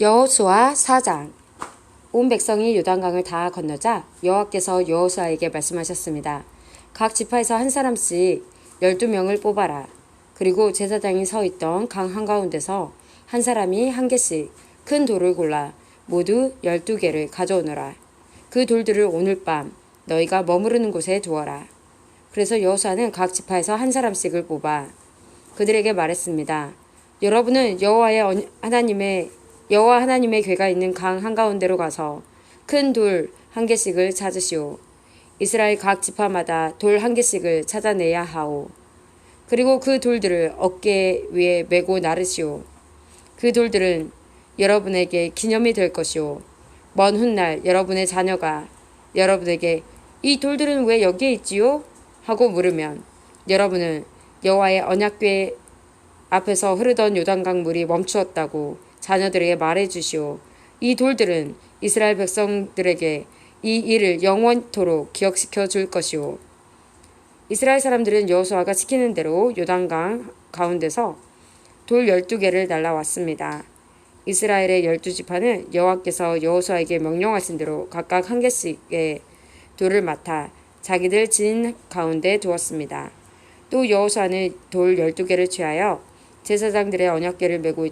여호수아 4장. 온 백성이 요단강을 다 건너자 여호와께서 여호수아에게 말씀하셨습니다. 각 지파에서 한 사람씩 12명을 뽑아라. 그리고 제사장이 서 있던 강 한가운데서 한 사람이 한 개씩 큰 돌을 골라 모두 12개를 가져오너라. 그 돌들을 오늘 밤 너희가 머무르는 곳에 두어라. 그래서 여호수아는 각 지파에서 한 사람씩을 뽑아 그들에게 말했습니다. 여러분은 여호와 하나님의 궤가 있는 강 한가운데로 가서 큰 돌 한 개씩을 찾으시오. 이스라엘 각 지파마다 돌 한 개씩을 찾아내야 하오. 그리고 그 돌들을 어깨 위에 메고 나르시오. 그 돌들은 여러분에게 기념이 될 것이오. 먼 훗날 여러분의 자녀가 여러분에게 이 돌들은 왜 여기에 있지요? 하고 물으면 여러분은 여호와의 언약궤 앞에서 흐르던 요단강 물이 멈추었다고 자녀들에게 말해 주시오. 이 돌들은 이스라엘 백성들에게 이 일을 영원토록 기억시켜 줄 것이오. 이스라엘 사람들은 여호수아가 시키는 대로 요단강 가운데서 돌 12개를 날라왔습니다. 이스라엘의 12지파는 여호와께서 여호수아에게 명령하신 대로 각각 한 개씩의 돌을 맡아 자기들 진 가운데 두었습니다. 또 여호수아는 돌 12개를 취하여 제사장들의 언약궤를 메고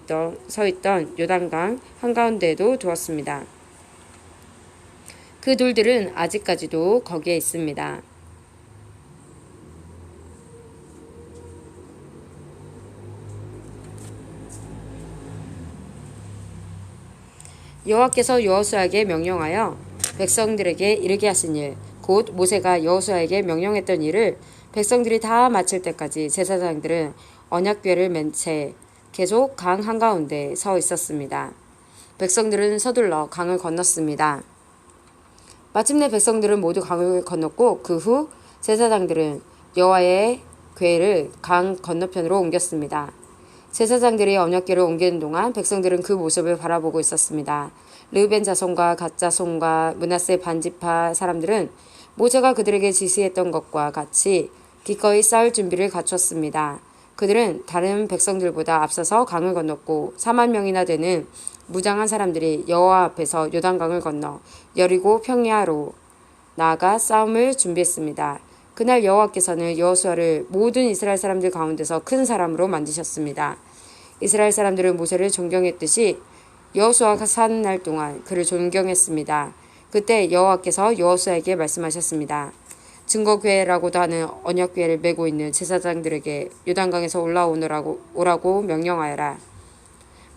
서 있던 요단강 한가운데에도 두었습니다. 그 돌들은 아직까지도 거기에 있습니다. 여호와께서 여호수아에게 명령하여 백성들에게 이르게 하신 일, 곧 모세가 여호수아에게 명령했던 일을 백성들이 다 마칠 때까지 제사장들은 언약궤를 맨 채 계속 강 한가운데 서 있었습니다. 백성들은 서둘러 강을 건넜습니다. 마침내 백성들은 모두 강을 건넜고 그 후 제사장들은 여호와의 궤를 강 건너편으로 옮겼습니다. 제사장들이 언약궤를 옮기는 동안 백성들은 그 모습을 바라보고 있었습니다. 르우벤 자손과 갓 자손과 므낫세 반지파 사람들은 모세가 그들에게 지시했던 것과 같이 기꺼이 싸울 준비를 갖췄습니다. 그들은 다른 백성들보다 앞서서 강을 건넜고 4만 명이나 되는 무장한 사람들이 여호와 앞에서 요단강을 건너 여리고 평야로 나아가 싸움을 준비했습니다. 그날 여호와께서는 여호수아를 모든 이스라엘 사람들 가운데서 큰 사람으로 만드셨습니다. 이스라엘 사람들은 모세를 존경했듯이 여호수아가 사는 날 동안 그를 존경했습니다. 그때 여호와께서 여호수아에게 말씀하셨습니다. 증거궤라고도 하는 언약궤를 메고 있는 제사장들에게 요단강에서 오라고 명령하여라.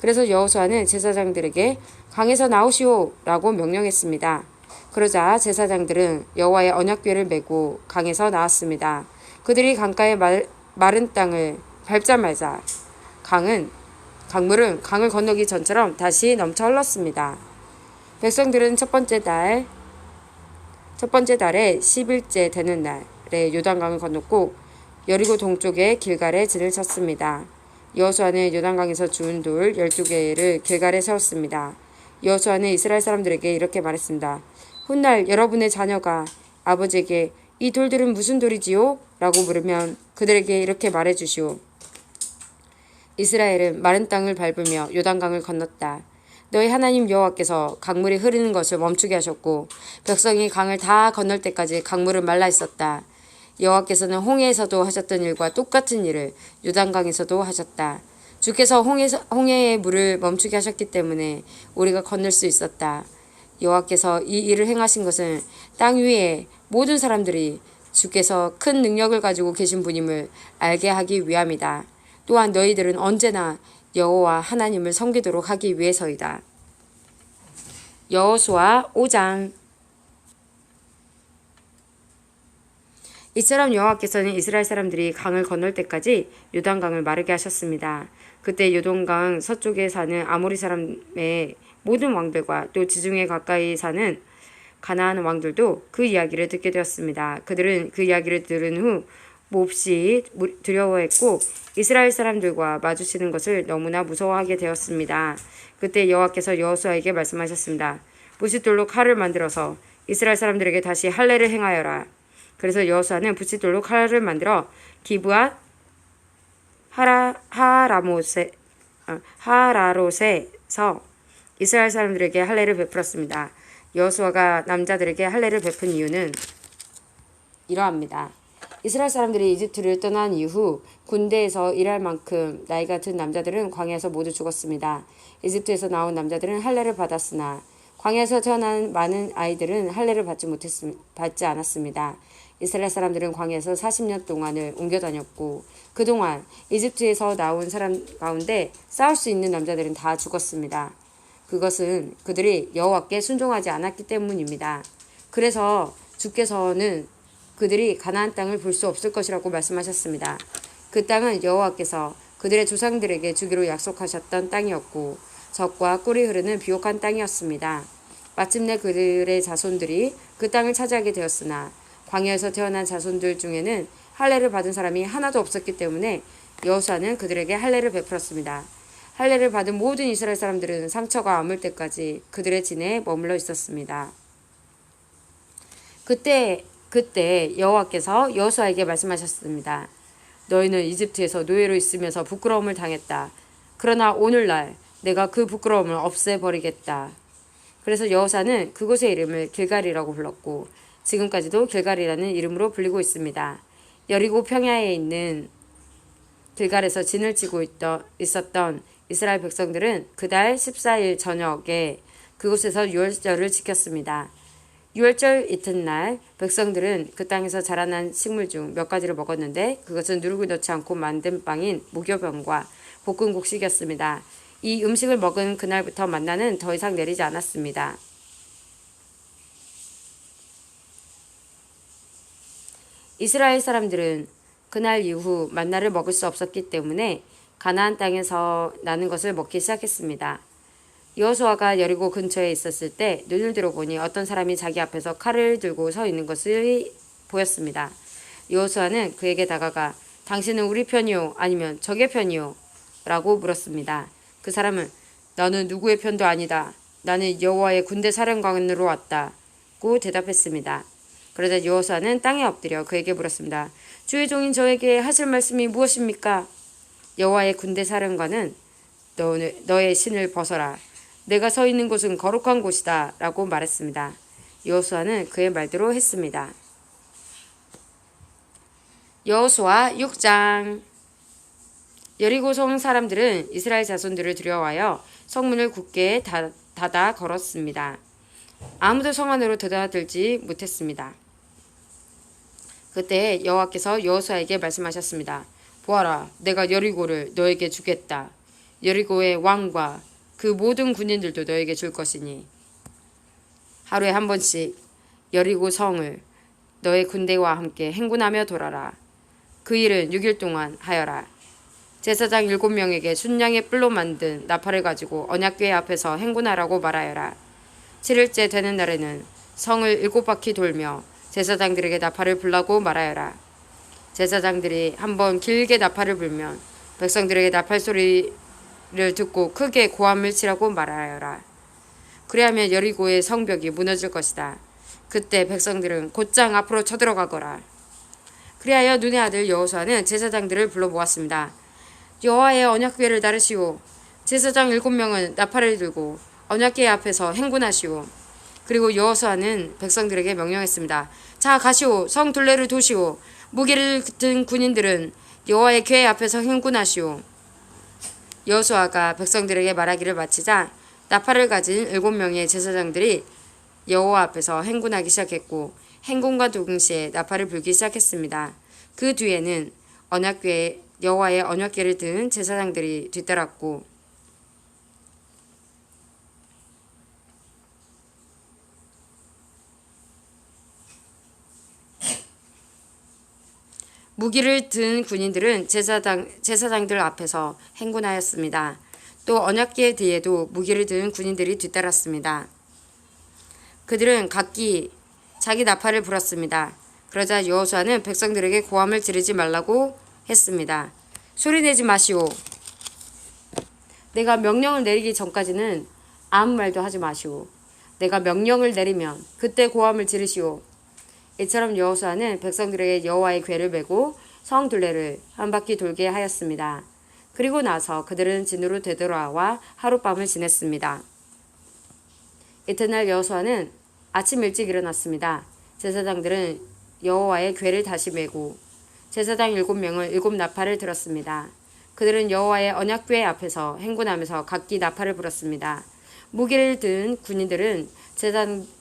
그래서 여호수아는 제사장들에게 강에서 나오시오라고 명령했습니다. 그러자 제사장들은 여호와의 언약궤를 메고 강에서 나왔습니다. 그들이 강가의 마른 땅을 밟자마자 강물은 강을 건너기 전처럼 다시 넘쳐 흘렀습니다. 백성들은 첫 번째 달의 10일째 되는 날에 요단강을 건넜고 여리고 동쪽의 길갈에 진을 쳤습니다. 여호수아는 요단강에서 주운 돌 12개를 길갈에 세웠습니다. 여호수아는 이스라엘 사람들에게 이렇게 말했습니다. 훗날 여러분의 자녀가 아버지에게 이 돌들은 무슨 돌이지요? 라고 물으면 그들에게 이렇게 말해주시오. 이스라엘은 마른 땅을 밟으며 요단강을 건넜다. 너희 하나님 여호와께서 강물이 흐르는 것을 멈추게 하셨고 백성이 강을 다 건널 때까지 강물은 말라 있었다. 여호와께서는 홍해에서도 하셨던 일과 똑같은 일을 요단강에서도 하셨다. 주께서 홍해의 물을 멈추게 하셨기 때문에 우리가 건널 수 있었다. 여호와께서 이 일을 행하신 것은 땅 위의 모든 사람들이 주께서 큰 능력을 가지고 계신 분임을 알게 하기 위함이다. 또한 너희들은 언제나 여호와 하나님을 섬기도록 하기 위해서이다. 여호수아 5장. 이처럼 여호와께서는 이스라엘 사람들이 강을 건널 때까지 요단강을 마르게 하셨습니다. 그때 요단강 서쪽에 사는 아모리 사람의 모든 왕들과 또 지중해 가까이 사는 가나안 왕들도 그 이야기를 듣게 되었습니다. 그들은 그 이야기를 들은 후 몹시 두려워했고 이스라엘 사람들과 마주치는 것을 너무나 무서워하게 되었습니다. 그때 여호와께서 여호수아에게 말씀하셨습니다. 부싯돌로 칼을 만들어서 이스라엘 사람들에게 다시 할례를 행하여라. 그래서 여호수아는 부싯돌로 칼을 만들어 기브앗 하라롯에서 이스라엘 사람들에게 할례를 베풀었습니다. 여호수아가 남자들에게 할례를 베푼 이유는 이러합니다. 이스라엘 사람들이 이집트를 떠난 이후 군대에서 일할 만큼 나이가 든 남자들은 광야에서 모두 죽었습니다. 이집트에서 나온 남자들은 할례를 받았으나 광야에서 태어난 많은 아이들은 할례를 받지 않았습니다. 이스라엘 사람들은 광야에서 40년 동안을 옮겨 다녔고 그동안 이집트에서 나온 사람 가운데 싸울 수 있는 남자들은 다 죽었습니다. 그것은 그들이 여호와께 순종하지 않았기 때문입니다. 그래서 주께서는 그들이 가나안 땅을 볼 수 없을 것이라고 말씀하셨습니다. 그 땅은 여호와께서 그들의 조상들에게 주기로 약속하셨던 땅이었고 적과 꿀이 흐르는 비옥한 땅이었습니다. 마침내 그들의 자손들이 그 땅을 차지하게 되었으나 광야에서 태어난 자손들 중에는 할례를 받은 사람이 하나도 없었기 때문에 여호수아는 그들에게 할례를 베풀었습니다. 할례를 받은 모든 이스라엘 사람들은 상처가 아물 때까지 그들의 진에 머물러 있었습니다. 그때 여호와께서 여호수아에게 말씀하셨습니다. 너희는 이집트에서 노예로 있으면서 부끄러움을 당했다. 그러나 오늘날 내가 그 부끄러움을 없애버리겠다. 그래서 여호수아는 그곳의 이름을 길갈이라고 불렀고 지금까지도 길갈이라는 이름으로 불리고 있습니다. 여리고 평야에 있는 길갈에서 진을 치고 있었던 이스라엘 백성들은 그달 14일 저녁에 그곳에서 유월절을 지켰습니다. 유월절 이튿날 백성들은 그 땅에서 자라난 식물 중 몇 가지를 먹었는데 그것은 누룩을 넣지 않고 만든 빵인 무교병과 볶은 곡식이었습니다. 이 음식을 먹은 그날부터 만나는 더 이상 내리지 않았습니다. 이스라엘 사람들은 그날 이후 만나를 먹을 수 없었기 때문에 가나안 땅에서 나는 것을 먹기 시작했습니다. 여호수아가 여리고 근처에 있었을 때 눈을 들어보니 어떤 사람이 자기 앞에서 칼을 들고 서 있는 것이 보였습니다. 여호수아는 그에게 다가가 당신은 우리 편이요 아니면 적의 편이요? 라고 물었습니다. 그 사람은 나는 누구의 편도 아니다. 나는 여호와의 군대 사령관으로 왔다고 대답했습니다. 그러자 여호수아는 땅에 엎드려 그에게 물었습니다. 주의 종인 저에게 하실 말씀이 무엇입니까? 여호와의 군대 사령관은 너의 신을 벗어라. 내가 서 있는 곳은 거룩한 곳이다 라고 말했습니다. 여호수아는 그의 말대로 했습니다. 여호수아 6장. 여리고성 사람들은 이스라엘 자손들을 두려워하여 성문을 굳게 닫아 걸었습니다. 아무도 성 안으로 드나들지 못했습니다. 그때 여호와께서 여호수아에게 말씀하셨습니다. 보아라, 내가 여리고를 너에게 주겠다. 여리고의 왕과 그 모든 군인들도 너에게 줄 것이니 하루에 한 번씩 여리고 성을 너의 군대와 함께 행군하며 돌아라. 그 일은 6일 동안 하여라. 제사장 7명에게 순양의 뿔로 만든 나팔을 가지고 언약궤 앞에서 행군하라고 말하여라. 7일째 되는 날에는 성을 7바퀴 돌며 제사장들에게 나팔을 불라고 말하여라. 제사장들이 한번 길게 나팔을 불면 백성들에게 나팔 소리를 듣고 크게 고함을 치라고 말하여라. 그리하면 여리고의 성벽이 무너질 것이다. 그때 백성들은 곧장 앞으로 쳐들어가거라. 그리하여 눈의 아들 여호수아는 제사장들을 불러 모았습니다. 여호와의 언약궤를 나르시오. 제사장 7명은 나팔을 들고 언약궤 앞에서 행군하시오. 그리고 여호수아는 백성들에게 명령했습니다. 자, 가시오. 성 둘레를 도시오. 무기를 든 군인들은 여호와의 궤 앞에서 행군하시오. 여호수아가 백성들에게 말하기를 마치자 나팔을 가진 7명의 제사장들이 여호와 앞에서 행군하기 시작했고 행군과 동시에 나팔을 불기 시작했습니다. 그 뒤에는 여호와의 언약궤를 든 제사장들이 뒤따랐고 무기를 든 군인들은 제사장들 앞에서 행군하였습니다. 또 언약궤 뒤에도 무기를 든 군인들이 뒤따랐습니다. 그들은 각기 자기 나팔을 불었습니다. 그러자 여호수아는 백성들에게 고함을 지르지 말라고 했습니다. 소리내지 마시오. 내가 명령을 내리기 전까지는 아무 말도 하지 마시오. 내가 명령을 내리면 그때 고함을 지르시오. 이처럼 여호수아는 백성들에게 여호와의 궤를 메고 성 둘레를 한 바퀴 돌게 하였습니다. 그리고 나서 그들은 진으로 되돌아와 하룻밤을 지냈습니다. 이튿날 여호수아는 아침 일찍 일어났습니다. 제사장들은 여호와의 궤를 다시 메고 제사장 7명을 7나팔을 들었습니다. 그들은 여호와의 언약궤 앞에서 행군하면서 각기 나팔을 불었습니다. 무기를 든 군인들은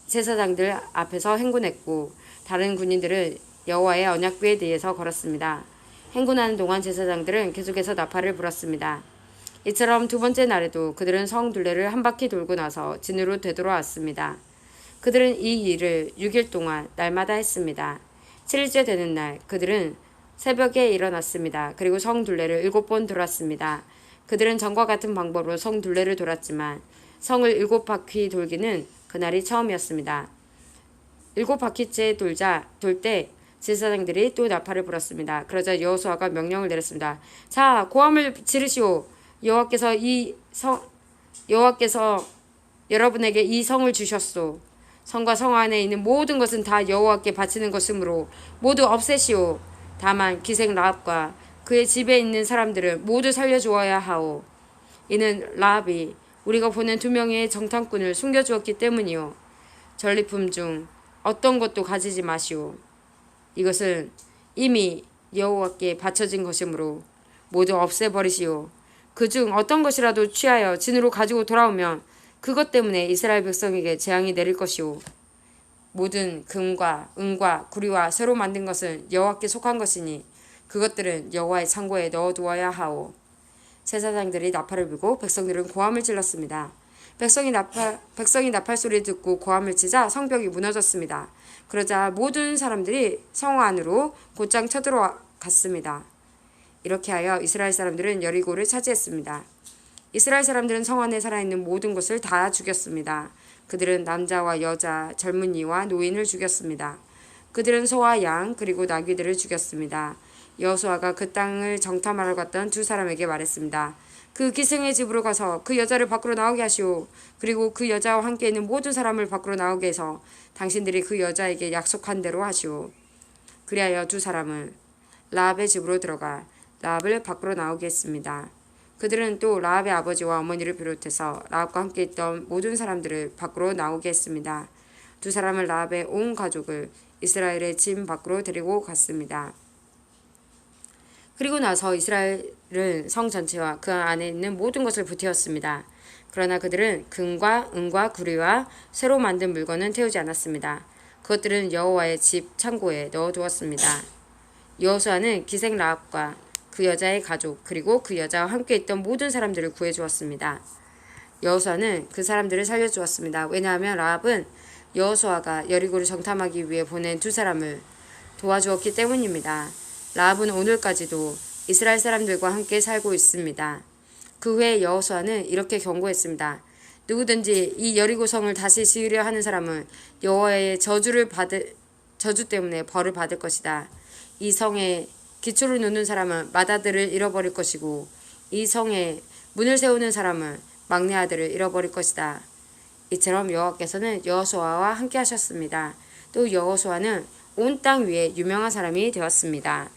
제사장들 앞에서 행군했고 다른 군인들은 여호와의 언약궤에 대해서 걸었습니다. 행군하는 동안 제사장들은 계속해서 나팔을 불었습니다. 이처럼 두 번째 날에도 그들은 성 둘레를 한 바퀴 돌고 나서 진으로 되돌아왔습니다. 그들은 이 일을 6일 동안 날마다 했습니다. 7일째 되는 날 그들은 새벽에 일어났습니다. 그리고 성 둘레를 7번 돌았습니다. 그들은 전과 같은 방법으로 성 둘레를 돌았지만 성을 7바퀴 돌기는 그날이 처음이었습니다. 7바퀴째 돌 때 제사장들이 또 나팔을 불었습니다. 그러자 여호수아가 명령을 내렸습니다. 자, 고함을 지르시오. 여호와께서 여러분에게 이 성을 주셨소. 성과 성 안에 있는 모든 것은 다 여호와께 바치는 것이므로 모두 없애시오. 다만 기생 라합과 그의 집에 있는 사람들을 모두 살려주어야 하오. 이는 라합이 우리가 보낸 2명의 정탐꾼을 숨겨주었기 때문이요. 전리품 중 어떤 것도 가지지 마시오. 이것은 이미 여호와께 바쳐진 것이므로 모두 없애버리시오. 그중 어떤 것이라도 취하여 진으로 가지고 돌아오면 그것 때문에 이스라엘 백성에게 재앙이 내릴 것이오. 모든 금과 은과 구리와 새로 만든 것은 여호와께 속한 것이니 그것들은 여호와의 창고에 넣어두어야 하오. 제사장들이 나팔을 불고 백성들은 고함을 질렀습니다. 백성이 나팔 소리를 듣고 고함을 치자 성벽이 무너졌습니다. 그러자 모든 사람들이 성 안으로 곧장 쳐들어갔습니다. 이렇게 하여 이스라엘 사람들은 여리고를 차지했습니다. 이스라엘 사람들은 성 안에 살아있는 모든 것을 다 죽였습니다. 그들은 남자와 여자, 젊은이와 노인을 죽였습니다. 그들은 소와 양 그리고 나귀들을 죽였습니다. 여호수아가 그 땅을 정탐하러 갔던 2사람에게 말했습니다. 그 기생의 집으로 가서 그 여자를 밖으로 나오게 하시오. 그리고 그 여자와 함께 있는 모든 사람을 밖으로 나오게 해서 당신들이 그 여자에게 약속한 대로 하시오. 그리하여 2사람은 라합의 집으로 들어가 라합을 밖으로 나오게 했습니다. 그들은 또 라합의 아버지와 어머니를 비롯해서 라합과 함께 있던 모든 사람들을 밖으로 나오게 했습니다. 2사람은 라합의 온 가족을 이스라엘의 진 밖으로 데리고 갔습니다. 그리고 나서 이스라엘은 성 전체와 그 안에 있는 모든 것을 불태웠습니다. 그러나 그들은 금과 은과 구리와 새로 만든 물건은 태우지 않았습니다. 그것들은 여호와의 집 창고에 넣어두었습니다. 여호수아는 기생 라합과 그 여자의 가족 그리고 그 여자와 함께 있던 모든 사람들을 구해주었습니다. 여호수아는 그 사람들을 살려주었습니다. 왜냐하면 라합은 여호수아가 여리고를 정탐하기 위해 보낸 2사람을 도와주었기 때문입니다. 라합은 오늘까지도 이스라엘 사람들과 함께 살고 있습니다. 그 후에 여호수아는 이렇게 경고했습니다. 누구든지 이 여리고 성을 다시 지으려 하는 사람은 여호와의 저주 때문에 벌을 받을 것이다. 이 성에 기초를 놓는 사람은 맏아들을 잃어버릴 것이고 이 성에 문을 세우는 사람은 막내 아들을 잃어버릴 것이다. 이처럼 여호와께서는 여호수아와 함께 하셨습니다. 또 여호수아는 온 땅 위에 유명한 사람이 되었습니다.